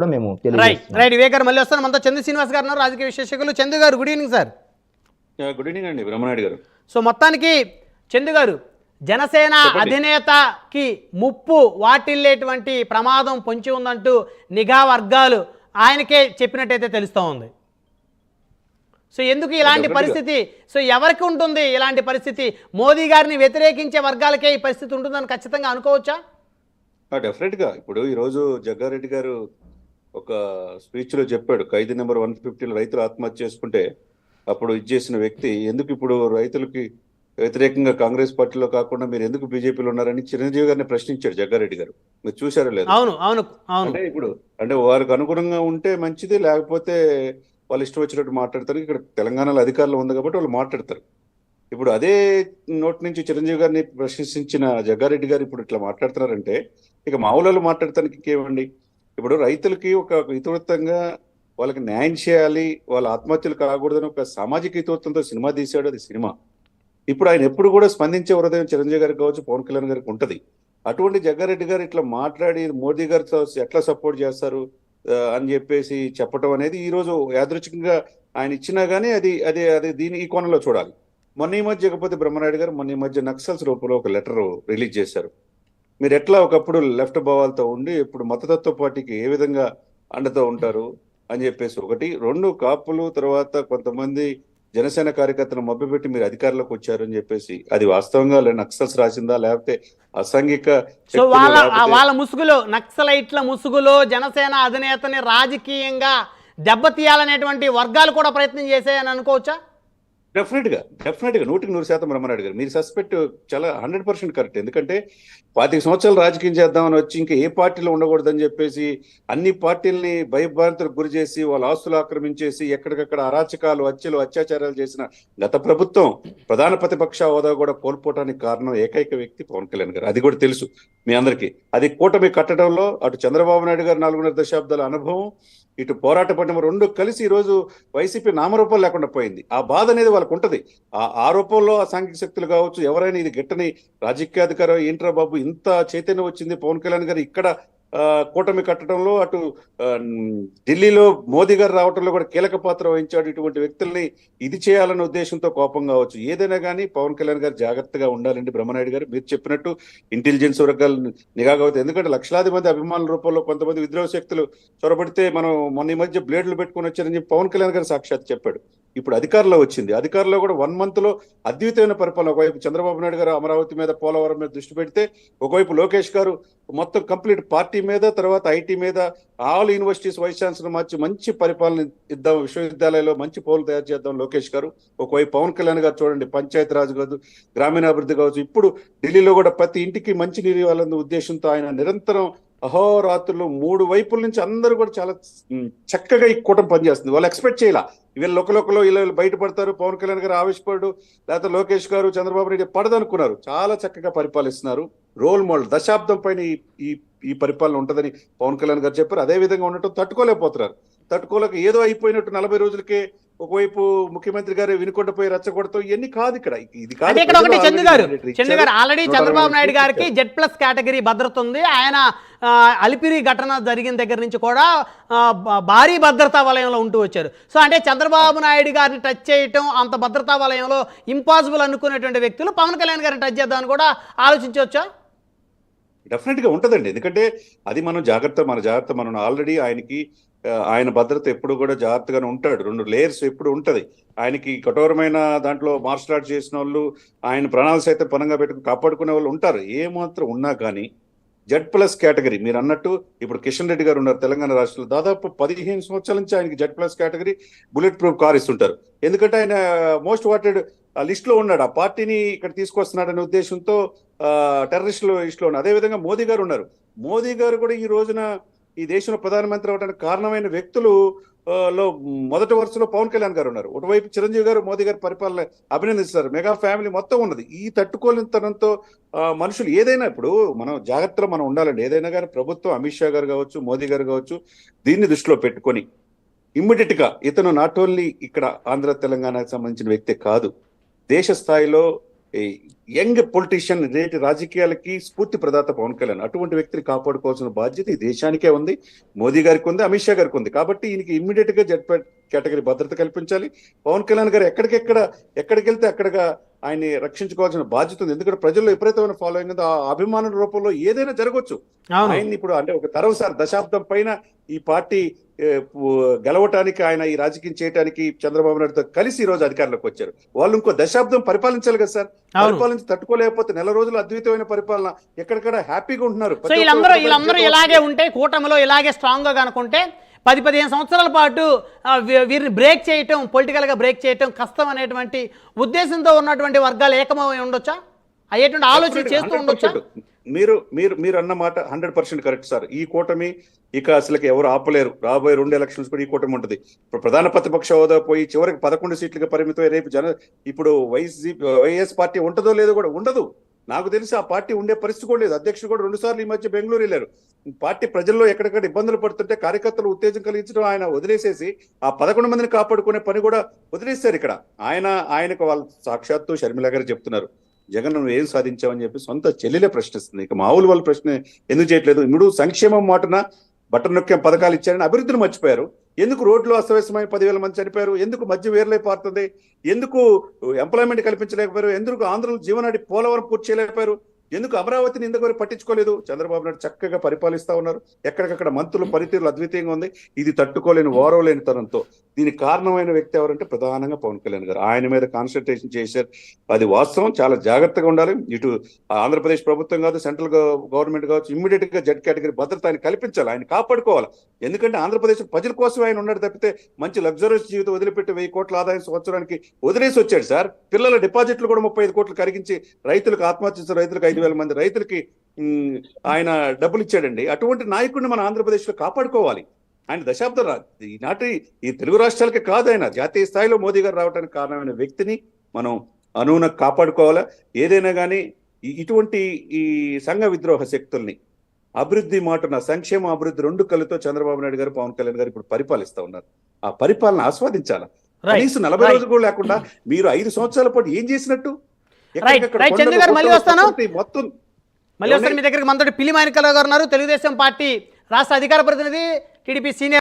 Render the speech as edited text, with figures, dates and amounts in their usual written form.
కూడా మేము రైట్ తెలియజేస్తున్నాం. రైట్ వివేక్ గారు మళ్ళీ వస్తాను. మనతో చందు శ్రీనివాస్ గారు ఉన్నారు, రాజకీయ విశ్లేషకులు. చందు గారు good evening sir. Good evening అండి బ్రహ్మనాయుడు గారు. సో మొత్తానికి చందు గారు, జనసేన అధినేతకి ముప్పు వాటిల్లేటువంటి ప్రమాదం పొంచి ఉందంటూ నిఘా వర్గాలు ఆయనకే చెప్పినట్టయితే తెలుస్తూ ఉంది. సో ఎందుకు ఇలాంటి పరిస్థితి? సో ఎవరికి ఉంటుంది ఇలాంటి పరిస్థితి? మోదీ గారిని వ్యతిరేకించే వర్గాలకే ఈ పరిస్థితి ఉంటుందని ఖచ్చితంగా అనుకోవచ్చా? డెఫినెట్గా. ఇప్పుడు ఈరోజు జగ్గారెడ్డి గారు ఒక స్పీచ్లో చెప్పాడు, ఖైదీ నెంబర్ 150 రైతులు ఆత్మహత్య చేసుకుంటే అప్పుడు ఇచ్చేసిన వ్యక్తి ఎందుకు ఇప్పుడు రైతులకి వ్యతిరేకంగా కాంగ్రెస్ పార్టీలో కాకుండా మీరు ఎందుకు బీజేపీలో ఉన్నారని చిరంజీవి గారిని ప్రశ్నించాడు జగ్గారెడ్డి గారు. మీరు చూసారో లేదు? అవును అవును అవును. అంటే ఇప్పుడు అంటే వారికి అనుగుణంగా ఉంటే మంచిది, లేకపోతే వాళ్ళు ఇష్టం వచ్చినట్టు మాట్లాడతారు. ఇక్కడ తెలంగాణలో అధికారులు ఉంది కాబట్టి వాళ్ళు మాట్లాడతారు. ఇప్పుడు అదే నోటి నుంచి చిరంజీవి గారిని ప్రశంసించిన జగ్గారెడ్డి గారు ఇప్పుడు ఇట్లా మాట్లాడుతున్నారంటే ఇక మామూలు మాట్లాడటానికి ఇంకేమండి? ఇప్పుడు రైతులకి ఒక ఇతివృత్తంగా వాళ్ళకి న్యాయం చేయాలి, వాళ్ళ ఆత్మహత్యలు కాకూడదని ఒక సామాజిక ఇతివృత్తంతో సినిమా తీశాడు. అది సినిమా. ఇప్పుడు ఆయన ఎప్పుడు కూడా స్పందించే హృదయం చిరంజీవి గారికి కావచ్చు, పవన్ కళ్యాణ్ గారికి ఉంటది. అటువంటి జగ్గారెడ్డి గారు ఇట్లా మాట్లాడి మోదీ గారితో ఎట్లా సపోర్ట్ చేస్తారు అని చెప్పేసి చెప్పడం అనేది ఈ రోజు యాదృచ్ఛికంగా ఆయన ఇచ్చినా గానీ అది అది అది దీని ఈ కోణంలో చూడాలి. మొన్న ఈ మధ్య జగపతి బ్రహ్మనాయుడు గారు మొన్న ఈ మధ్య నక్సల్స్ రూపంలో ఒక లెటర్ రిలీజ్ చేశారు. మీరు ఎట్లా ఒకప్పుడు లెఫ్ట్ భావాలతో ఉండి ఇప్పుడు మతతత్వ పార్టీకి ఏ విధంగా అండతో ఉంటారు అని చెప్పేసి ఒకటి. 2 కాపులు తర్వాత కొంతమంది జనసేన కార్యకర్తలు మభ్యపెట్టి మీరు అధికారంలోకి వచ్చారు అని చెప్పేసి అది వాస్తవంగా నక్సల్స్ రాసిందా లేకపోతే అసాంఘిక? సో వాళ్ళ ముసుగులో, నక్సలైట్ల ముసుగులో జనసేన అధినేతని రాజకీయంగా దెబ్బతీయాలనేటువంటి వర్గాలు కూడా ప్రయత్నం చేశాయని అనుకోవచ్చా? డెఫినెట్గా 100% బ్రహ్మనాయుడు గారు మీరు సస్పెక్ట్ చాలా 100% కరెక్ట్. ఎందుకంటే 25 సంవత్సరాలు రాజకీయం చేద్దామని వచ్చి ఇంకా ఏ పార్టీలో ఉండకూడదని చెప్పేసి అన్ని పార్టీలని భయభ్రాంతులకు గురి చేసి వాళ్ళ ఆస్తులు ఆక్రమించేసి ఎక్కడికక్కడ అరాచకాలు, హత్యలు, అత్యాచారాలు చేసిన గత ప్రభుత్వం ప్రధాన ప్రతిపక్ష హోదా కూడా కోల్పోవడానికి కారణం ఏకైక వ్యక్తి పవన్ కళ్యాణ్ గారు. అది కూడా తెలుసు మీ అందరికీ. అది కూటమి కట్టడంలో అటు చంద్రబాబు నాయుడు గారు 4.5 దశాబ్దాల అనుభవం, ఇటు పోరాట పట్టణం 2 కలిసి ఈరోజు వైసీపీ నామరూపం లేకుండా పోయింది. ఆ బాధ అనేది వాళ్ళకు ఉంటది. ఆ రూపంలో అసాంఘిక శక్తులు కావచ్చు, ఎవరైనా ఇది గిట్టని రాజకీయాధికారం ఏంట్రా బాబు ఇంత చైతన్యం వచ్చింది పవన్ కళ్యాణ్ గారు ఇక్కడ కూటమి కట్టడంలో, అటు ఢిల్లీలో మోదీ గారు రావడంలో కూడా కీలక పాత్ర వహించాడు. ఇటువంటి వ్యక్తుల్ని ఇది చేయాలనే ఉద్దేశంతో కోపం కావచ్చు, ఏదైనా కానీ పవన్ కళ్యాణ్ గారు జాగ్రత్తగా ఉండాలండి. బ్రహ్మనాయుడు గారు మీరు చెప్పినట్టు ఇంటెలిజెన్స్ వర్గాలు నిఘా కావచ్చు. ఎందుకంటే లక్షలాది మంది అభిమానుల రూపంలో కొంతమంది విద్రోహ శక్తులు చొరబడితే మనం మొన్న ఈ మధ్య బ్లేడ్లు పెట్టుకుని వచ్చారని చెప్పి పవన్ కళ్యాణ్ గారు సాక్షాత్ చెప్పాడు. ఇప్పుడు అధికారంలో వచ్చింది. అధికారంలో కూడా 1 month లో అద్భుతమైన పరిపాలన. ఒకవైపు చంద్రబాబు నాయుడు గారు అమరావతి మీద, పోలవరం మీద దృష్టి పెడితే, ఒకవైపు లోకేష్ గారు మొత్తం కంప్లీట్ పార్టీ మీద, తర్వాత ఐటీ మీద, ఆల్ యూనివర్సిటీస్ వైస్ ఛాన్సలర్ మార్చి మంచి పరిపాలన ఇద్దాం, విశ్వవిద్యాలయాల్లో మంచి పౌరులు తయారు చేద్దాం లోకేష్ గారు. ఒకవైపు పవన్ కళ్యాణ్ గారు చూడండి, పంచాయతీ రాజు కావచ్చు, గ్రామీణాభివృద్ధి కావచ్చు, ఇప్పుడు ఢిల్లీలో కూడా ప్రతి ఇంటికి మంచి నీరు ఇవ్వాలన్న ఉద్దేశంతో ఆయన నిరంతరం అహోరాత్రులు 3 వైపుల నుంచి అందరూ కూడా చాలా చక్కగా ఈ కూటమి పనిచేస్తుంది. వాళ్ళు ఎక్స్పెక్ట్ చేయాల వీళ్ళు లోకలో ఇలా బయటపడతారు, పవన్ కళ్యాణ్ గారు ఆవేశపడు, లేకపోతే లోకేష్ గారు చంద్రబాబు నాయుడు పడదనుకున్నారు. చాలా చక్కగా పరిపాలిస్తున్నారు. రోల్ మోడల్, దశాబ్దం పైన ఈ పరిపాలన ఉంటుందని పవన్ కళ్యాణ్ గారు చెప్పారు. అదే విధంగా ఉండటం తట్టుకోలేకపోతున్నారు. తట్టుకోలేక ఏదో అయిపోయినట్టు 40 రోజులకే ఒకవైపు ముఖ్యమంత్రి గారు వినుకొండపోయి రెచ్చగొడతాం, ఇవన్నీ కాదు ఇక్కడ. ఇది కాదు. ఇక్కడ ఒకటి చందు గారు ఆల్రెడీ చంద్రబాబు నాయుడు గారికి Z+ కేటగిరీ భద్రత ఉంది. ఆయన అలిపిరి ఘటన జరిగిన దగ్గర నుంచి కూడా భారీ భద్రతా వలయంలో ఉంటూ వచ్చారు. సో అంటే చంద్రబాబు నాయుడు గారిని టచ్ చేయటం అంత భద్రతా వలయంలో ఇంపాసిబుల్ అనుకునేటువంటి వ్యక్తులు పవన్ కళ్యాణ్ గారిని టచ్ చేద్దామని కూడా ఆలోచించవచ్చా? డెఫినెట్ గా ఉంటదండి. ఎందుకంటే అది మన జాగ్రత్త మనం ఆల్రెడీ ఆయన భద్రత ఎప్పుడు కూడా జాగ్రత్తగానే ఉంటాడు. 2 లేయర్స్ ఎప్పుడు ఉంటది. ఆయనకి కఠోరమైన దాంట్లో మార్షల్ ఆర్ట్స్ చేసిన వాళ్ళు, ఆయన ప్రాణాలు సైతం పనంగా పెట్టుకుని కాపాడుకునే వాళ్ళు ఉంటారు. ఏమాత్రం ఉన్నా కానీ Z+ కేటగిరీ మీరు అన్నట్టు ఇప్పుడు కిషన్ రెడ్డి గారు ఉన్నారు తెలంగాణ రాష్ట్రంలో, దాదాపు 15 సంవత్సరాల నుంచి ఆయనకి Z+ category bullet proof car ఇస్తుంటారు. ఎందుకంటే ఆయన మోస్ట్ వాంటెడ్ లిస్ట్ లో ఉన్నాడు. ఆ పార్టీని ఇక్కడ తీసుకొస్తున్నాడనే ఉద్దేశంతో టెర్రరిస్టుల లిస్ట్ లో ఉన్నారు. అదేవిధంగా మోదీ గారు ఉన్నారు. మోదీ గారు కూడా ఈ రోజున ఈ దేశంలో ప్రధానమంత్రి అవడానికి కారణమైన వ్యక్తులు లో మొదటి వరుసలో పవన్ కళ్యాణ్ గారు ఉన్నారు. ఒకవైపు చిరంజీవి గారు మోదీ గారి పరిపాలన అభినందిస్తారు. మెగా ఫ్యామిలీ మొత్తం ఉన్నది. ఈ తట్టుకోలేనితనంతో మనుషులు ఏదైనా ఇప్పుడు మనం జాగ్రత్తలో మనం ఉండాలండి. ఏదైనా కానీ ప్రభుత్వం అమిత్ షా గారు కావచ్చు, మోదీ గారు కావచ్చు, దీన్ని దృష్టిలో పెట్టుకొని ఇమ్మీడియట్ గా ఇతను నాట్ ఓన్లీ ఇక్కడ ఆంధ్ర తెలంగాణకు సంబంధించిన వ్యక్తే కాదు, దేశ స్థాయిలో యంగ్ పొలిటీషియన్, నేటి రాజకీయాలకి స్ఫూర్తి ప్రదాత పవన్ కళ్యాణ్. అటువంటి వ్యక్తిని కాపాడుకోవాల్సిన బాధ్యత ఈ దేశానికే ఉంది, మోదీ గారికి ఉంది, అమిత్ షా గారికి ఉంది. కాబట్టి ఈయనకి ఇమ్మీడియట్ గా జెడ్ కేటగిరీ భద్రత కల్పించాలి. పవన్ కళ్యాణ్ గారు ఎక్కడికి వెళ్తే అక్కడగా ఆయన్ని రక్షించుకోవాల్సిన బాధ్యత ఉంది. ఎందుకంటే ప్రజల్లో విపరీతమైన ఫాలోయింగ్ ఉంది. ఆ అభిమానం రూపంలో ఏదైనా జరగవచ్చు. ఆయన్ని ఇప్పుడు అంటే ఒక తరం సార్, దశాబ్దం పైన ఈ పార్టీ గెలవటానికి, ఆయన ఈ రాజకీయం చేయడానికి చంద్రబాబు నాయుడుతో కలిసి ఈ రోజు అధికారంలోకి వచ్చారు. వాళ్ళు ఇంకో దశాబ్దం పరిపాలించాలి కదా సార్. పరిపాలించి తట్టుకోలేకపోతే నెల రోజులు అద్భుతమైన పరిపాలన, ఎక్కడికక్కడ హ్యాపీగా ఉంటున్నారు. సో వీళ్ళందరూ ఇలాగే ఉంటే, కూటమిలో ఇలాగే స్ట్రాంగ్ గా కనుకుంటే 10-15 సంవత్సరాల పాటు వీరిని బ్రేక్ చేయటం, పొలిటికల్గా బ్రేక్ చేయటం కష్టం అనేటువంటి ఉద్దేశంతో ఉన్నటువంటి వర్గాలు ఏకమై ఉండొచ్చా? అయ్యేటువంటి ఆలోచన చేస్తూ ఉండొచ్చా? మీరు అన్న మాట 100% కరెక్ట్ సార్. ఈ కూటమి ఇక అసలుకి ఎవరు ఆపలేరు. రాబోయే 2 ఎలక్షన్స్ కూడా ఈ కూటమి ఉంటుంది. ఇప్పుడు ప్రధాన ప్రతిపక్ష హోదా పోయి చివరికి 11 సీట్లుగా పరిమితమై రేపు ఇప్పుడు వైఎస్ పార్టీ ఉంటుందో లేదో కూడా ఉండదు. నాకు తెలిసి ఆ పార్టీ ఉండే పరిస్థితి కూడా లేదు. అధ్యక్షుడు కూడా 2 సార్లు ఈ మధ్య బెంగళూరు వెళ్ళారు. పార్టీ ప్రజల్లో ఎక్కడెక్కడ ఇబ్బందులు పడుతుంటే కార్యకర్తలు ఉత్తేజం కలిగించడం ఆయన వదిలేసేసి ఆ 11 మందిని కాపాడుకునే పని కూడా వదిలేశారు. ఇక్కడ ఆయనకు వాళ్ళు సాక్షాత్తు షర్మిల గారు చెప్తున్నారు, జగన్ నువ్వు ఏం సాధించావని చెప్పి సొంత చెల్లెలే ప్రశ్నిస్తుంది. ఇక మామూలు వాళ్ళ ప్రశ్న ఎందుకు చేయట్లేదు? ఇప్పుడు సంక్షేమం మాటన బట్టన్ నొక్కేం పథకాలు ఇచ్చారని అభివృద్ధిని మర్చిపోయారు. ఎందుకు రోడ్లు అస్తవ్యస్తమై 10,000 మంది చనిపోయారు? ఎందుకు మధ్య వేర్లై పారుతుంది? ఎందుకు ఎంప్లాయ్మెంట్ కల్పించలేకపోయారు? ఎందుకు ఆంధ్రులు జీవనాడి పోలవరం పూర్తి చేయలేకపోయారు? ఎందుకు అమరావతిని ఎందుకు పట్టించుకోలేదు? చంద్రబాబు నాయుడు చక్కగా పరిపాలిస్తా ఉన్నారు. ఎక్కడికక్కడ మంత్రుల పనితీరులు అద్వితీయంగా ఉంది. ఇది తట్టుకోలేని ఓరవలేని తరంతో దీనికి కారణమైన వ్యక్తి ఎవరంటే ప్రధానంగా పవన్ కళ్యాణ్ గారు. ఆయన మీద కాన్సన్ట్రేషన్ చేశారు. అది వాస్తవం. చాలా జాగ్రత్తగా ఉండాలి. ఇటు ఆంధ్రప్రదేశ్ ప్రభుత్వం కాదు, సెంట్రల్ గవర్నమెంట్ కావచ్చు, ఇమ్మీడియట్ గా జెడ్ కేటగిరీ భద్రత ఆయన కల్పించాలి, ఆయన కాపాడుకోవాలి. ఎందుకంటే ఆంధ్రప్రదేశ్ ప్రజల కోసం ఆయన ఉన్నాడు తప్పితే మంచి లగ్జరీస్ జీవితం వదిలిపెట్టి 1000 కోట్ల ఆదాయం సంవత్సరానికి వదిలేసి వచ్చాడు సార్. పిల్లల డిపాజిట్లు కూడా 35 కోట్లు కరిగించి రైతులకు ఆత్మహత్య, రైతులకు 5,000 మంది రైతులకి ఆయన డబ్బులు ఇచ్చాడండి. అటువంటి నాయకుడిని మన ఆంధ్రప్రదేశ్ లో కాపాడుకోవాలి. ఆయన దశాబ్దం ఈనాటి ఈ తెలుగు రాష్ట్రాలకే కాదు, ఆయన జాతీయ స్థాయిలో మోదీ గారు రావడానికి కారణమైన వ్యక్తిని మనం అనువున కాపాడుకోవాలా. ఏదైనా కానీ ఇటువంటి ఈ సంఘ విద్రోహ శక్తుల్ని అభివృద్ధి మాటున సంక్షేమ అభివృద్ధి 2 కళ్ళతో చంద్రబాబు నాయుడు గారు, పవన్ కళ్యాణ్ గారు ఇప్పుడు పరిపాలిస్తా ఉన్నారు. ఆ పరిపాలన ఆస్వాదించాలా. కనీసం 40 రోజులు కూడా లేకుండా మీరు 5 సంవత్సరాల పాటు ఏం చేసినట్టు? మొత్తం మీ దగ్గరికి మనతో పిల్లి మాణిక్యాలరావు గారు ఉన్నారు, తెలుగుదేశం పార్టీ రాష్ట్ర అధికార ప్రతినిధి, టీడీపీ సీనియర్